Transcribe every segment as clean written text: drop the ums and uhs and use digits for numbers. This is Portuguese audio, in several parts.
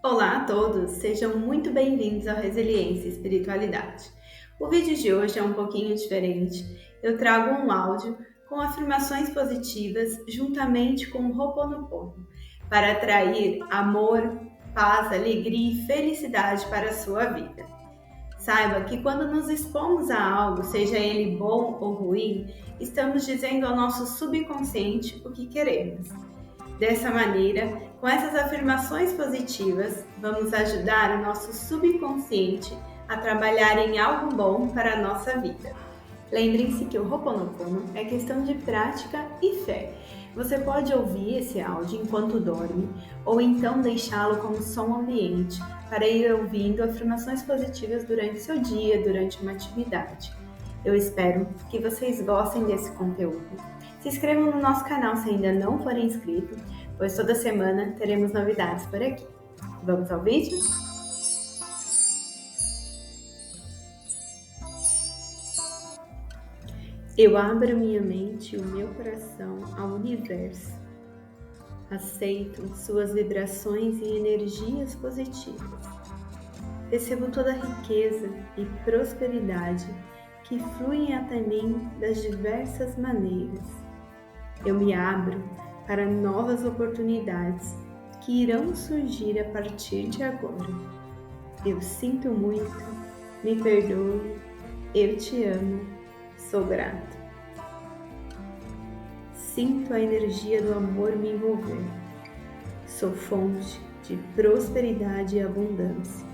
Olá a todos, sejam muito bem-vindos ao Resiliência e Espiritualidade. O vídeo de hoje é um pouquinho diferente. Eu trago um áudio com afirmações positivas juntamente com o Ho'oponopono para atrair amor, paz, alegria e felicidade para a sua vida. Saiba que quando nos expomos a algo, seja ele bom ou ruim, estamos dizendo ao nosso subconsciente o que queremos. Dessa maneira, com essas afirmações positivas, vamos ajudar o nosso subconsciente a trabalhar em algo bom para a nossa vida. Lembrem-se que o Ho'oponopono é questão de prática e fé. Você pode ouvir esse áudio enquanto dorme ou então deixá-lo como som ambiente para ir ouvindo afirmações positivas durante seu dia, durante uma atividade. Eu espero que vocês gostem desse conteúdo. Se inscrevam no nosso canal se ainda não forem inscritos, pois toda semana teremos novidades por aqui. Vamos ao vídeo? Eu abro minha mente e o meu coração ao universo. Aceito suas vibrações e energias positivas. Recebo toda a riqueza e prosperidade que fluem até mim das diversas maneiras. Eu me abro para novas oportunidades que irão surgir a partir de agora. Eu sinto muito, me perdoe, eu te amo, sou grato. Sinto a energia do amor me envolver. Sou fonte de prosperidade e abundância.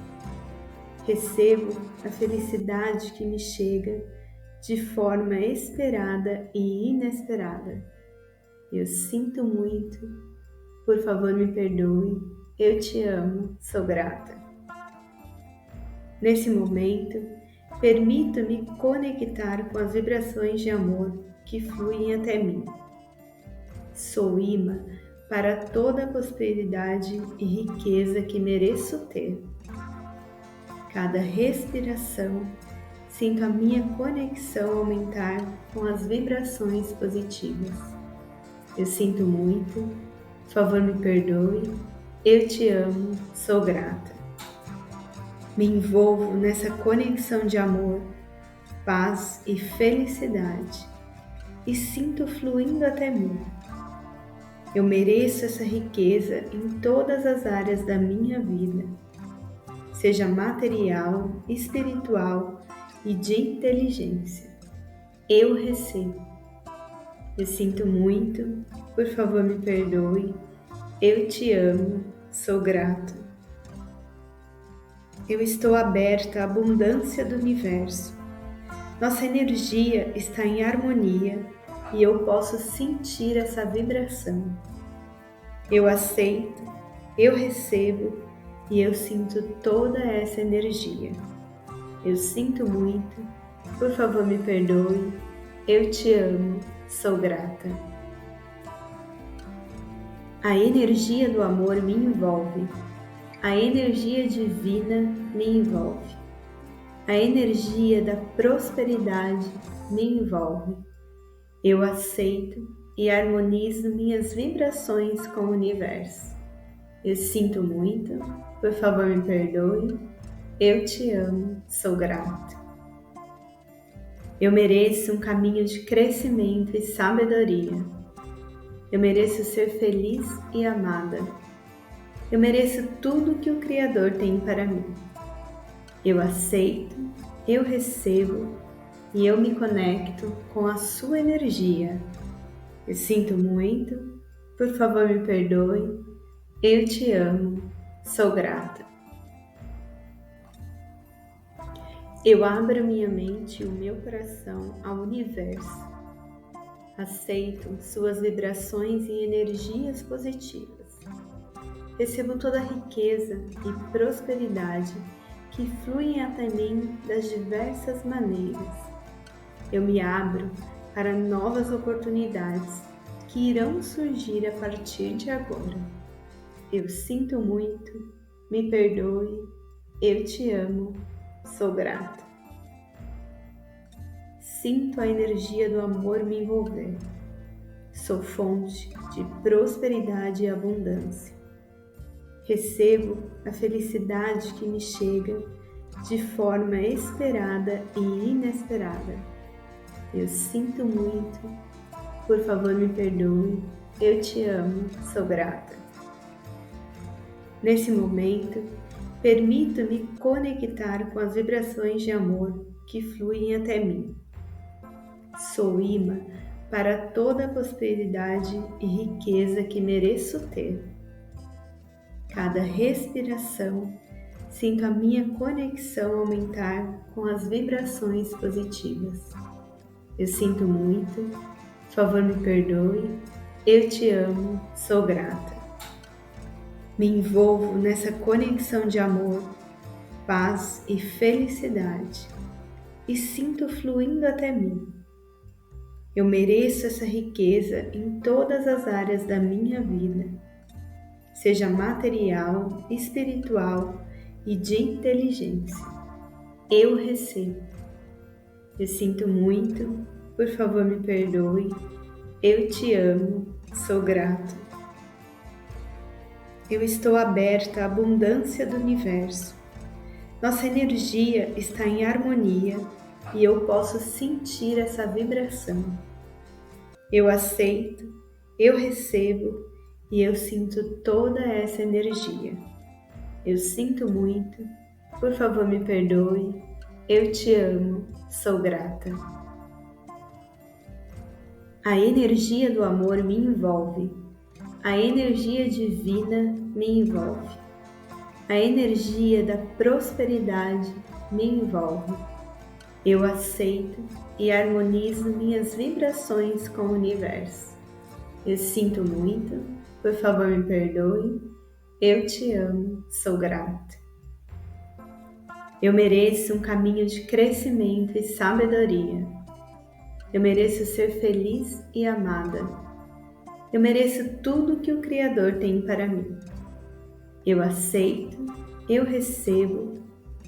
Recebo a felicidade que me chega de forma esperada e inesperada. Eu sinto muito, por favor me perdoe, eu te amo, sou grata. Nesse momento, permito-me conectar com as vibrações de amor que fluem até mim. Sou imã para toda a prosperidade e riqueza que mereço ter. Cada respiração, sinto a minha conexão aumentar com as vibrações positivas. Eu sinto muito, por favor me perdoe, eu te amo, sou grata. Me envolvo nessa conexão de amor, paz e felicidade e sinto fluindo até mim. Eu mereço essa riqueza em todas as áreas da minha vida, seja material, espiritual e de inteligência. Eu recebo. Eu sinto muito, por favor me perdoe, eu te amo, sou grato. Eu estou aberta à abundância do universo. Nossa energia está em harmonia e eu posso sentir essa vibração. Eu aceito, eu recebo e eu sinto toda essa energia. Eu sinto muito, por favor me perdoe, eu te amo, sou grata. A energia do amor me envolve. A energia divina me envolve. A energia da prosperidade me envolve. Eu aceito e harmonizo minhas vibrações com o universo. Eu sinto muito, por favor me perdoe, eu te amo, sou grato. Eu mereço um caminho de crescimento e sabedoria. Eu mereço ser feliz e amada. Eu mereço tudo que o Criador tem para mim. Eu aceito, eu recebo e eu me conecto com a sua energia. Eu sinto muito, por favor me perdoe, eu te amo, sou grata. Eu abro minha mente e o meu coração ao universo. Aceito suas vibrações e energias positivas. Recebo toda a riqueza e prosperidade que fluem até mim das diversas maneiras. Eu me abro para novas oportunidades que irão surgir a partir de agora. Eu sinto muito, me perdoe, eu te amo, sou grata. Sinto a energia do amor me envolver. Sou fonte de prosperidade e abundância. Recebo a felicidade que me chega de forma esperada e inesperada. Eu sinto muito, por favor me perdoe, eu te amo, sou grata. Nesse momento, permito-me conectar com as vibrações de amor que fluem até mim. Sou imã para toda a prosperidade e riqueza que mereço ter. Cada respiração, sinto a minha conexão aumentar com as vibrações positivas. Eu sinto muito, por favor me perdoe, eu te amo, sou grata. Me envolvo nessa conexão de amor, paz e felicidade e sinto fluindo até mim. Eu mereço essa riqueza em todas as áreas da minha vida, seja material, espiritual e de inteligência. Eu recebo. Eu sinto muito, por favor me perdoe, eu te amo, sou grato. Eu estou aberta à abundância do universo. Nossa energia está em harmonia e eu posso sentir essa vibração. Eu aceito, eu recebo e eu sinto toda essa energia. Eu sinto muito, por favor me perdoe, eu te amo, sou grata. A energia do amor me envolve, a energia divina me envolve, a energia da prosperidade me envolve. Eu aceito e harmonizo minhas vibrações com o universo. Eu sinto muito, por favor me perdoe, eu te amo, sou grata. Eu mereço um caminho de crescimento e sabedoria. Eu mereço ser feliz e amada. Eu mereço tudo que o Criador tem para mim. Eu aceito, eu recebo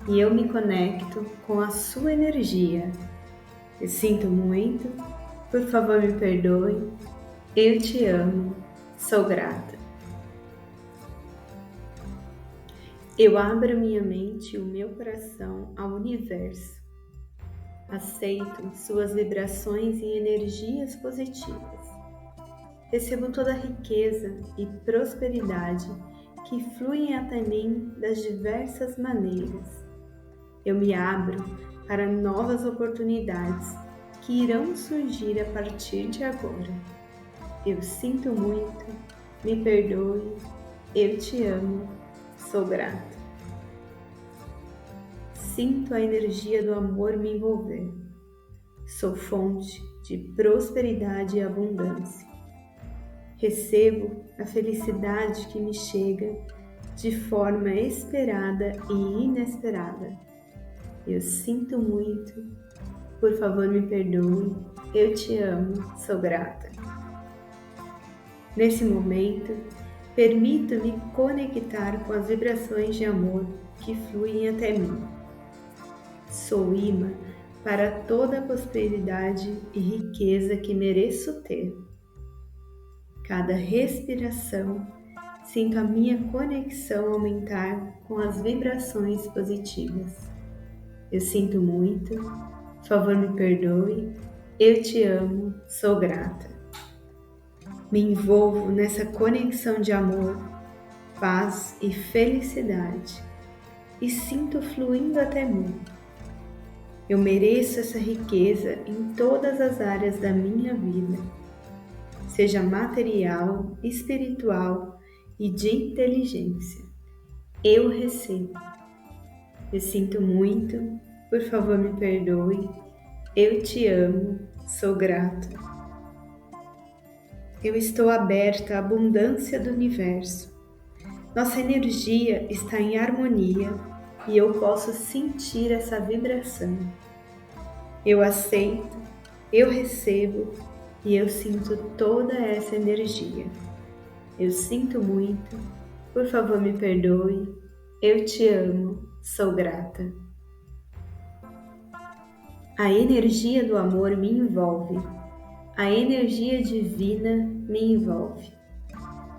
e eu me conecto com a sua energia. Eu sinto muito, por favor me perdoe, eu te amo, sou grata. Eu abro minha mente e o meu coração ao universo. Aceito suas vibrações e energias positivas. Recebo toda a riqueza e prosperidade que fluem até mim das diversas maneiras. Eu me abro para novas oportunidades que irão surgir a partir de agora. Eu sinto muito, me perdoe, eu te amo, sou grata. Sinto a energia do amor me envolver. Sou fonte de prosperidade e abundância. Recebo a felicidade que me chega de forma esperada e inesperada. Eu sinto muito, por favor me perdoe, eu te amo, sou grata. Nesse momento, permito-me conectar com as vibrações de amor que fluem até mim. Sou imã para toda a prosperidade e riqueza que mereço ter. Cada respiração, sinto a minha conexão aumentar com as vibrações positivas. Eu sinto muito, por favor me perdoe, eu te amo, sou grata. Me envolvo nessa conexão de amor, paz e felicidade e sinto fluindo até mim. Eu mereço essa riqueza em todas as áreas da minha vida, seja material, espiritual e de inteligência. Eu recebo. Eu sinto muito, por favor me perdoe, eu te amo, sou grata. Eu estou aberta à abundância do universo. Nossa energia está em harmonia e eu posso sentir essa vibração. Eu aceito, eu recebo e eu sinto toda essa energia. Eu sinto muito, por favor me perdoe, eu te amo, sou grata. A energia do amor me envolve, a energia divina me envolve,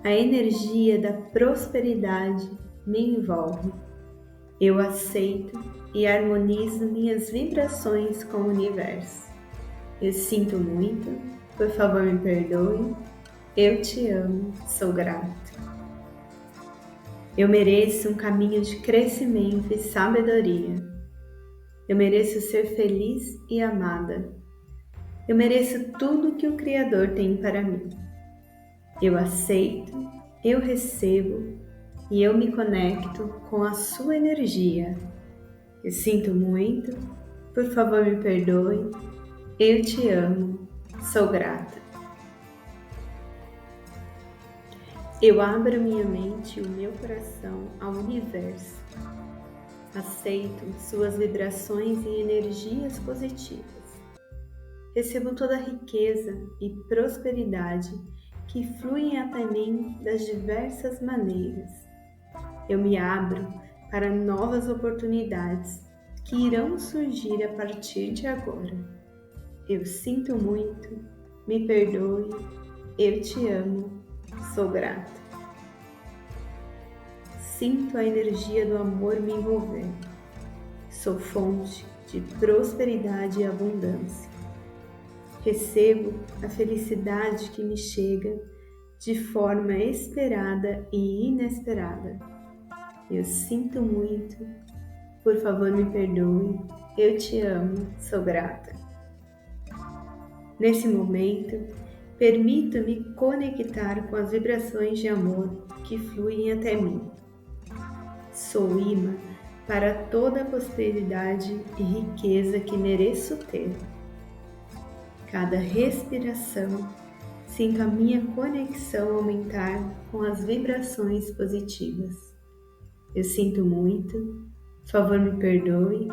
A energia da prosperidade me envolve. Eu aceito e harmonizo minhas vibrações com o universo. Eu sinto muito, por favor me perdoe. Eu te amo, sou grato. Eu mereço um caminho de crescimento e sabedoria. Eu mereço ser feliz e amada. Eu mereço tudo que o Criador tem para mim. Eu aceito, eu recebo e eu me conecto com a sua energia. Eu sinto muito, por favor me perdoe. Eu te amo, sou grata. Eu abro minha mente e o meu coração ao universo. Aceito suas vibrações e energias positivas. Recebo toda a riqueza e prosperidade que fluem até mim das diversas maneiras. Eu me abro para novas oportunidades que irão surgir a partir de agora. Eu sinto muito, me perdoe, eu te amo, sou grata. Sinto a energia do amor me envolver. Sou fonte de prosperidade e abundância. Recebo a felicidade que me chega de forma esperada e inesperada. Eu sinto muito, por favor me perdoe, eu te amo, sou grata. Nesse momento, permito-me conectar com as vibrações de amor que fluem até mim. Sou imã para toda a prosperidade e riqueza que mereço ter. Cada respiração, sinto a minha conexão aumentar com as vibrações positivas. Eu sinto muito, por favor me perdoe,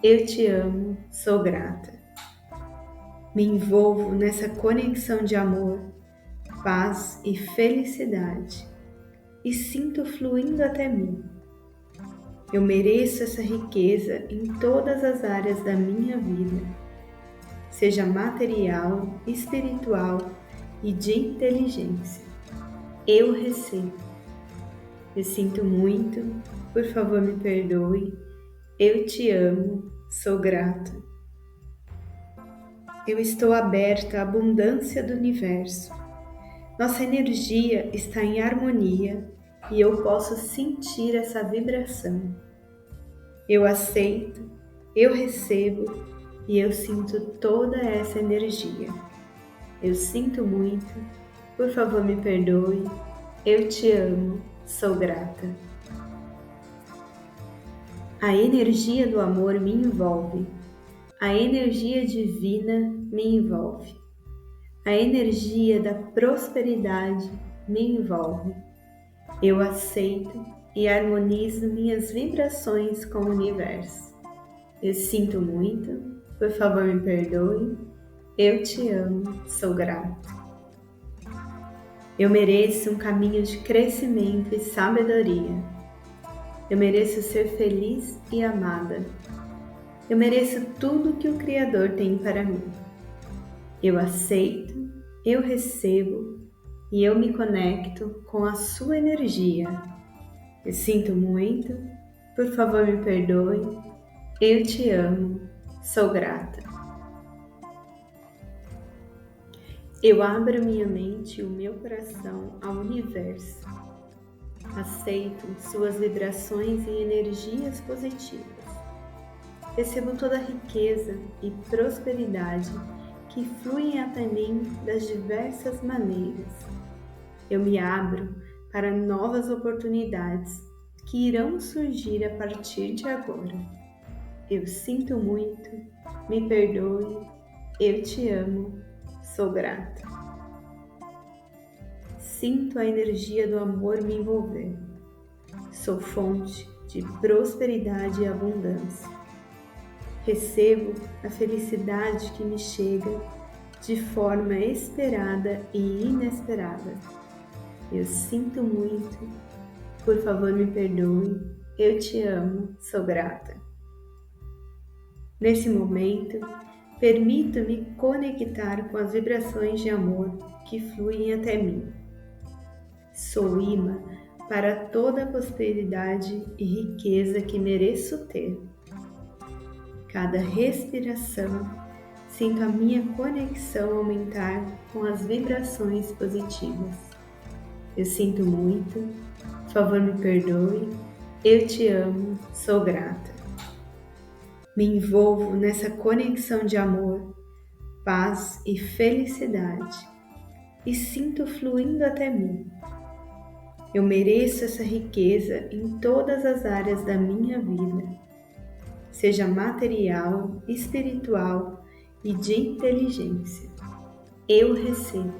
eu te amo, sou grata. Me envolvo nessa conexão de amor, paz e felicidade e sinto fluindo até mim. Eu mereço essa riqueza em todas as áreas da minha vida, seja material, espiritual e de inteligência. Eu recebo. Eu sinto muito, por favor me perdoe, eu te amo, sou grata. Eu estou aberta à abundância do universo. Nossa energia está em harmonia e eu posso sentir essa vibração. Eu aceito, eu recebo e eu sinto toda essa energia. Eu sinto muito, por favor me perdoe, eu te amo, sou grata. A energia do amor me envolve. A energia divina me envolve. A energia da prosperidade me envolve. Eu aceito e harmonizo minhas vibrações com o universo. Eu sinto muito, por favor me perdoe, eu te amo, sou grata. Eu mereço um caminho de crescimento e sabedoria. Eu mereço ser feliz e amada. Eu mereço tudo que o Criador tem para mim. Eu aceito, eu recebo e eu me conecto com a sua energia. Eu sinto muito, por favor me perdoe, eu te amo, sou grata. Eu abro minha mente e o meu coração ao universo. Aceito suas vibrações e energias positivas. Recebo toda a riqueza e prosperidade que fluem até mim das diversas maneiras. Eu me abro para novas oportunidades que irão surgir a partir de agora. Eu sinto muito, me perdoe, eu te amo, sou grata. Sinto a energia do amor me envolver. Sou fonte de prosperidade e abundância. Recebo a felicidade que me chega de forma esperada e inesperada. Eu sinto muito, por favor me perdoe, eu te amo, sou grata. Nesse momento, permito-me conectar com as vibrações de amor que fluem até mim. Sou imã para toda a prosperidade e riqueza que mereço ter. Cada respiração, sinto a minha conexão aumentar com as vibrações positivas. Eu sinto muito, por favor me perdoe, eu te amo, sou grata. Me envolvo nessa conexão de amor, paz e felicidade e sinto fluindo até mim. Eu mereço essa riqueza em todas as áreas da minha vida, seja material, espiritual e de inteligência. Eu recebo.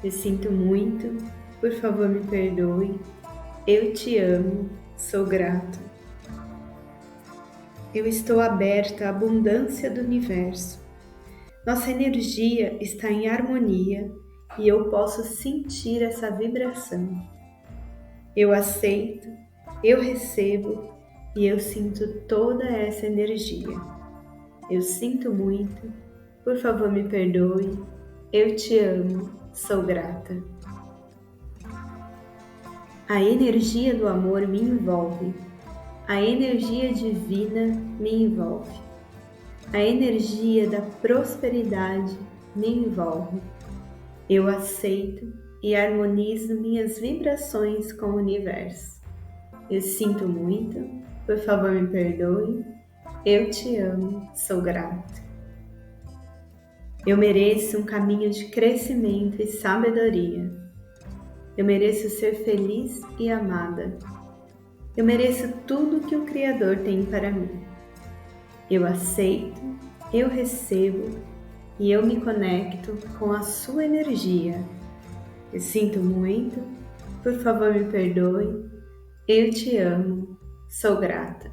Eu sinto muito, por favor me perdoe, eu te amo, sou grato. Eu estou aberta à abundância do universo. Nossa energia está em harmonia e eu posso sentir essa vibração. Eu aceito, eu recebo e eu sinto toda essa energia. Eu sinto muito, por favor me perdoe, eu te amo, sou grata. A energia do amor me envolve. A energia divina me envolve. A energia da prosperidade me envolve. Eu aceito e harmonizo minhas vibrações com o universo. Eu sinto muito, por favor me perdoe, eu te amo, sou grata. Eu mereço um caminho de crescimento e sabedoria. Eu mereço ser feliz e amada. Eu mereço tudo que o Criador tem para mim. Eu aceito, eu recebo e eu me conecto com a sua energia. Eu sinto muito, por favor me perdoe, eu te amo, sou grata.